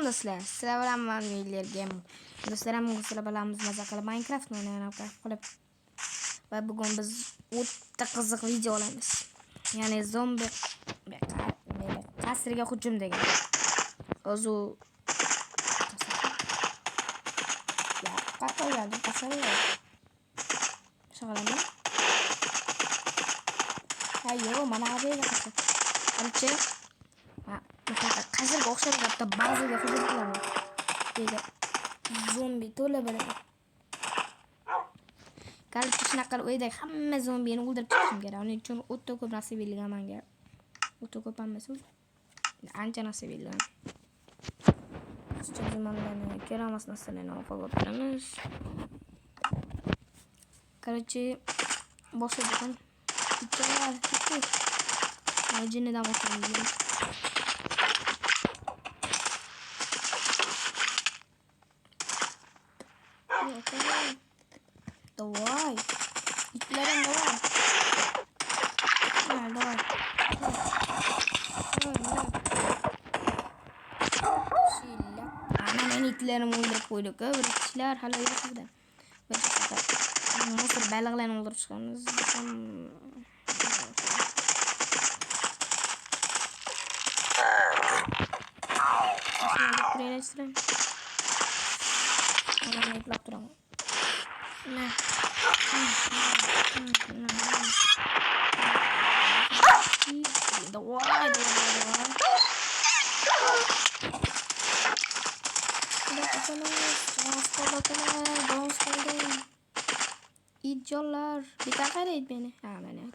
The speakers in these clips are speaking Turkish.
Salam do'stlar. Sizlar bilan men Miller Game. Do'stlarim, sizlar bilan maza qilib Minecraft qilib. Va bugun biz o'ta qiziq video olamiz. Ya'ni zombi qasriga hujum degan. O'zi ya, qaqoyadi, qasriga. Shag'alami? Hayyo, mana bu yerga qasr. Qancha? Qasrga o'xshab hatto ba'ziga hujum qiladi. Deydi. Zombi to'la bo'ladi. Qarshi shunaqa qilib o'yday hamma zombini o'ldirib chiqishim kerak. Uning uchun o'ta ko'p narsa berilgan menga. O'ta ko'p emas, ancha narsa berilgan. Sizcha zamonlarni kerak narsalarni o'qib o'tiramiz. Qarshi boshladim. Bittalar, bitta. Jinnidan boshlaymiz. Давай. İtlerim давай. Давай. Ana men itlerimi o'ldirib qo'ydik. Bir kishilar hali yuribdi. Mosir baliqlarni o'ldirib chiqamiz. Nah. İtçolar. Bir dakika et beni. Ha beni.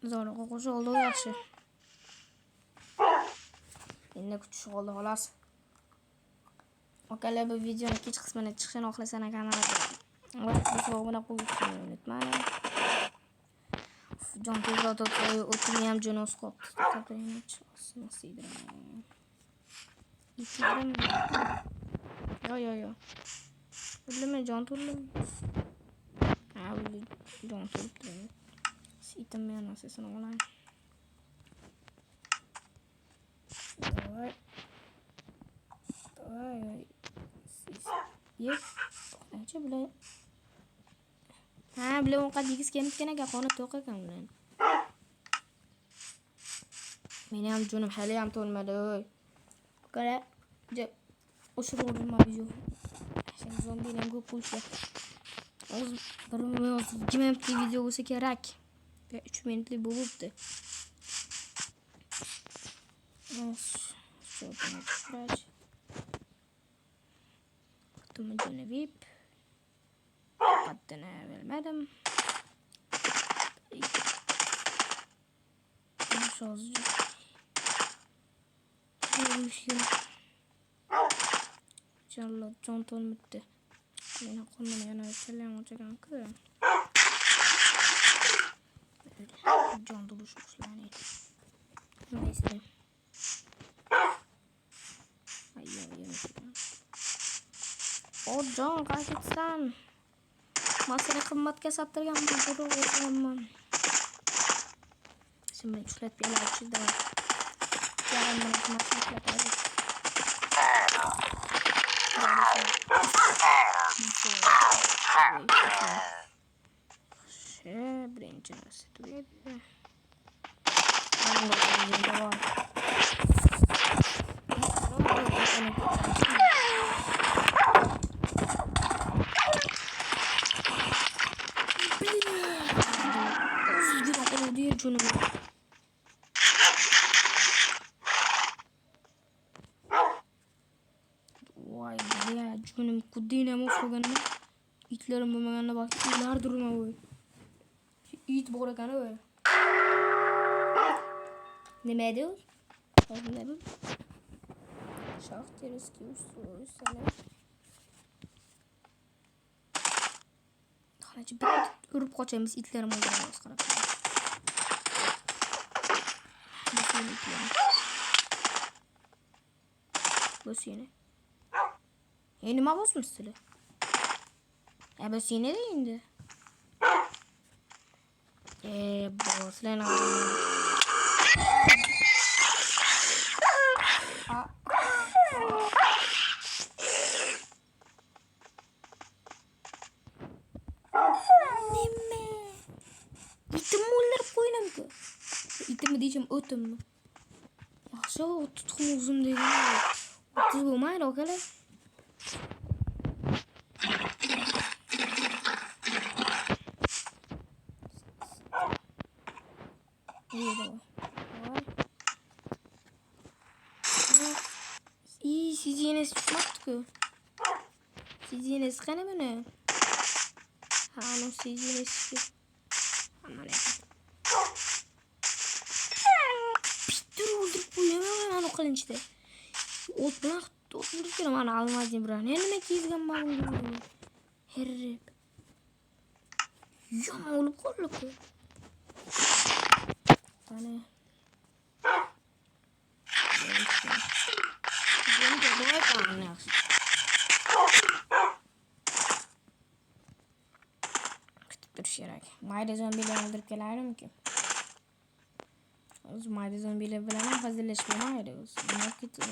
Zor kokusu oldu yaxshi. Endi kutish oldi xolos. Akalar bu videoning kech qismini chiqishini xohlasangiz kanalga obuna qo'yishni unutmang. Jon tezroq o'tirgan ham jo'nos qopti. Tabiiymi chiqsin siydiram. İtlerim. Yo. Bilmem jon turdim. Ha, jon turdim. Itim ben nasılsın oğlan? Давай. Yep. Acha bile. Ha, bile on qad yigis kelgan ekan, qoni to'q ekan bilan. Meni ham jonim hali ham to'lmadi. Qara, o'sha o'rnima video. Sen zombini ko'p qo'ysa. O'z bir 2 minutlik video bo'lsa kerak. 3 minutlik bo'libdi. Şuradan çıkacağız. Kutumuzunu VIP. Kapattığını vermedim. Nasıl olacak? İnşallah conton bitti. Yine konumuna yana ötelim olacak kanka. Can doluşmuşlar yani. Neyse. O John Pakistan. Masada qimmatga sottirganman, buni o'qiyapman. Şimdi ushlat belarchida. Yarim bilan qimmatga birinchi narsa tugadi. Canım. Vay be canım kudine mi soğanı itlerim bulmaganına bak itler durma bu it boğrakanı böyle ne diyor ne bu şahtırız ki usulü sana tanıcı bir örüp kaçayım biz itlerim olduramaz kanka. Bas yine. Yeni mi basmışsın? Ya bas yine de indi. Boss lan İtim o'ldirib qo'ydim-ku. İtimi diyeceğim, o'timmi? Yaxshi, tutqim uzun degan. 30 bo'lmaydi, akalar. Siz yine çıkmadı-ku. Siz yine sıkana beni. Hanım siz yine sıkıyor. Aman ya. Bitti öldürüp buyamam ben o kılınçta. Otlar tutuyorum ana almazdım buranı. Elime kizgin bağlı. Herrip. Yama olup kolluk. Tane. Benim de doğa kalmıyor. Kütüp duruşarak. Mayda zombiyle öldürüp gelelim ki. Mayda zombiyle bilemem hazırlaşmamaydı. Bunlar kötü.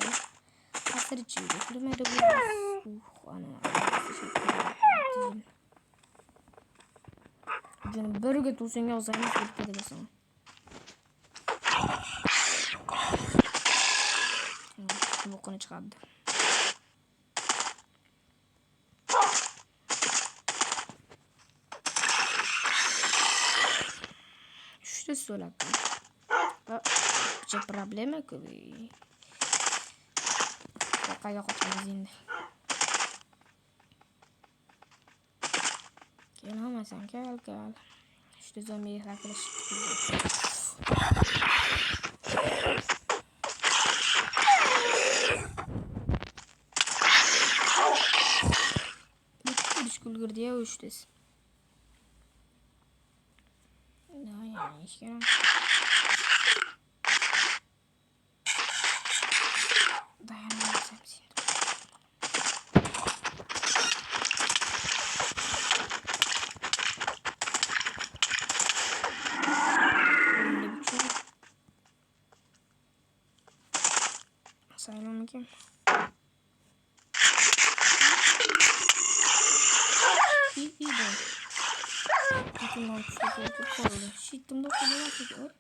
Hasır içiydi. Kırmaya da bu. Ana. Canım börgü tulsun ya uzaymış bir kere de sana. Bu konu çıkardı. Şurada solak. Bir problem yok ki. Kayak atmaz yine. Gel ama sen gel. İşte zombiye arkadaşlar. Gülgür diye uçtuz. Daha yani hiç gerek. Dayanamazsam şimdi. Öyle bir şey. Sayalım ki. İyi de. Bundan çok oldu. Şittim de kolay yapıyor.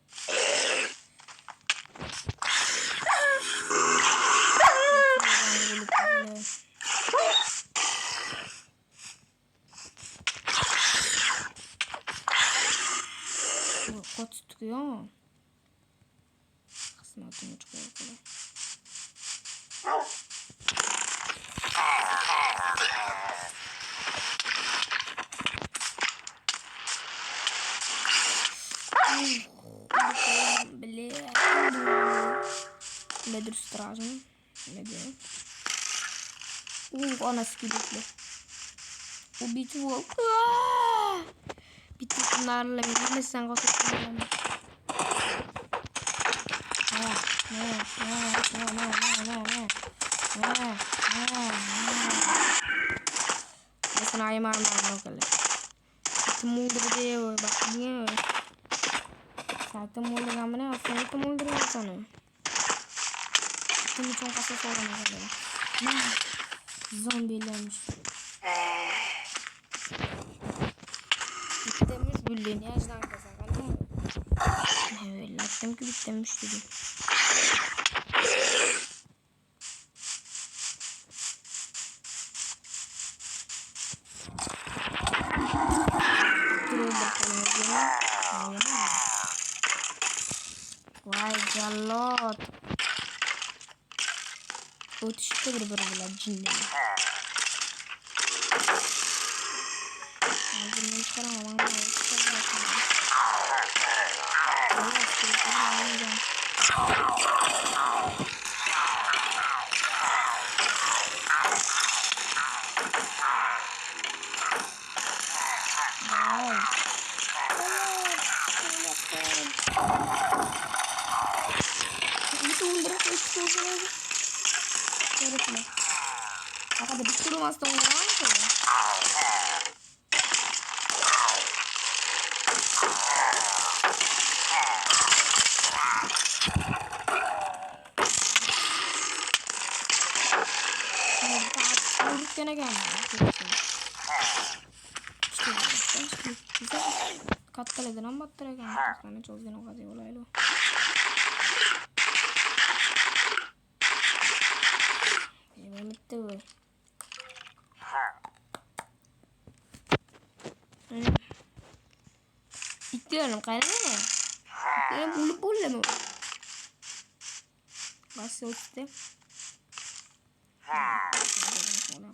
Kot tutuyor ama. Kısmı atımı çıkıyor kolay. Bedir strażny. Bedir. Ona skill'li. Убить волка. Bitti bunlarla bilmezsen kaçırdım. Bakın ayım armağan o kadar. Tumuldur diye bak niye? Satu mulur namanya apa itu mulur di sana. Itu macam kasar orang ada. Nah, zombilermiş. Bitmiş bildiğin yaşdan kazakan mı? Evet, laktım ki bitmiş dedim. Vay jalot. Ötüşte bir cinli. Ağzımdan çıkaramam ama Ada bir sürü maston var mı? sene geldi. Bize kattaledin ama battıra geldi. Sana çözgün o kadar olaylı. Benim bitti bu. İtiyorum kaynana ne? Benim bulup bulle mi? Nasıl uçtu?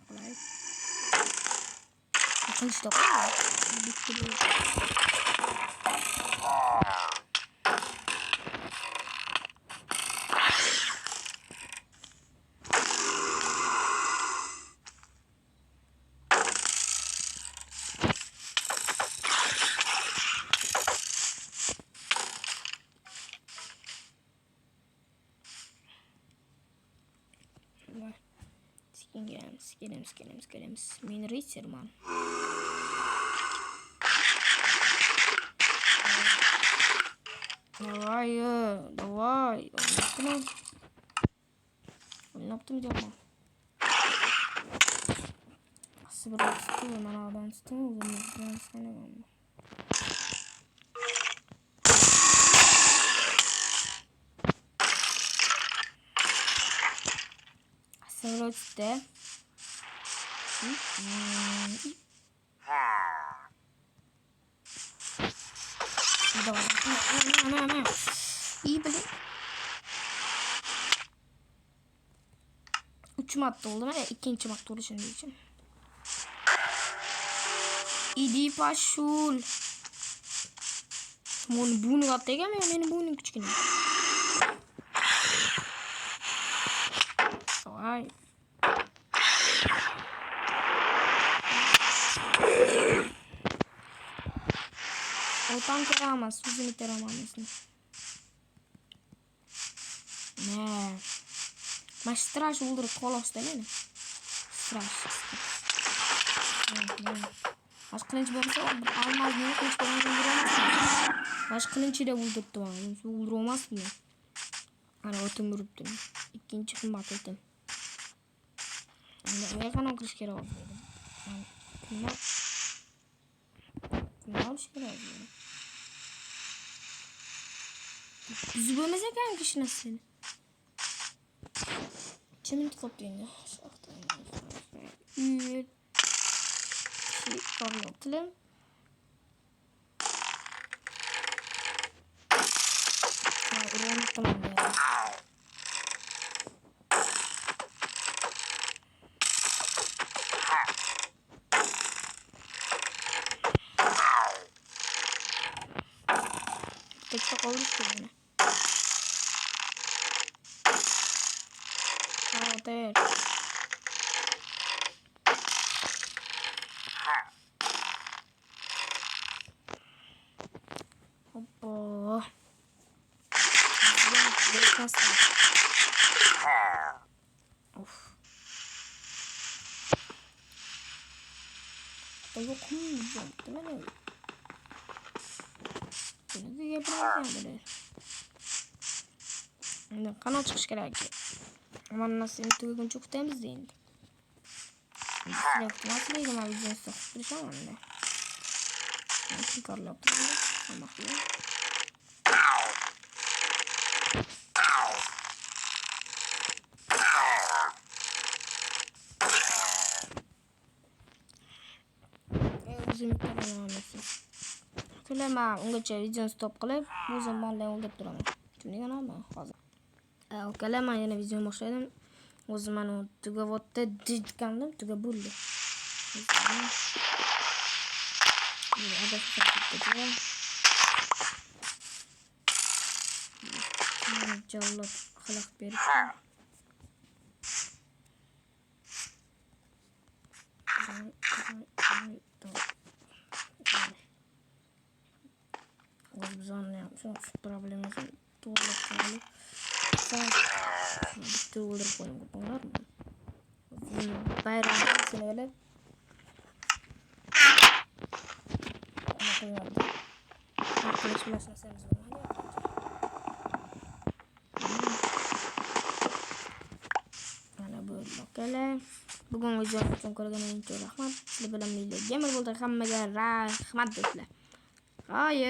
Kolay. Bakın işte kolay. Bitti bu. Скелем. Min Ritter, man. Давай. Ne yaptım canım? Nasıl biraz tutuyorum ben tutuyorum. Ben sana geldim. Sonra işte. Ne. İyi böyle. Üçüm attı oldu mu? İkinci attı oldu şimdi için. İdi paşul. Bunu attı gelmiyor benim bunun küçükünü. Vay. O tank yaramaz. Uzun yaramazsın. Ne? Mas straş olur kolos değil mi? Straş. Baş kılınç olsa almaz mı? Kılıç bana bulduramazsın. Baş kılınçı da buldurttu bana. Bulduramaz mı? Hani otum vuruptum. İkinci kımbat ettim. Ne kadar kılıç kere oldu. Kımbat kere oldu. Bizi bölmesek hangi kişi nasıl seni? Çemin toplayın ya. Şey anlatalım. Oraya tamam ya. Çok olmuş ki yani. Evet. Hoppa. Of. Yok mu? Değil mi? Bunu da yapacağım böyle. Kanal çıkış gerekiyor. Ama nasıl intihar çok temiz değil. Nasıl değil ama videoyu sıkıştıracağım anne. Nasıl karlı yaptım da? Tamam ya. Uzun bir anlamasın. Söyleme, ongacha videonu stop qilib, bu zamonlar o'ldirib turaman. Tushundingmi? Hozir. Kalama yana video boshladim. O'zim mana tugavotda ditgandim, tugab bo'ldi. Jallod xalaq berib. O'zbekistonda ham shu problemasi to'g'ri qilib. Bitta o'ldirib qo'ying, to'g'rimi? Bayramda sinalib. Arkadaşlarımız ana böyle. Bugun videomiz uchun ko'rganingiz uchun rahmat. Sizlar bilan gamer bo'ldi. Hammaga rahmat do'stlar. Hayır.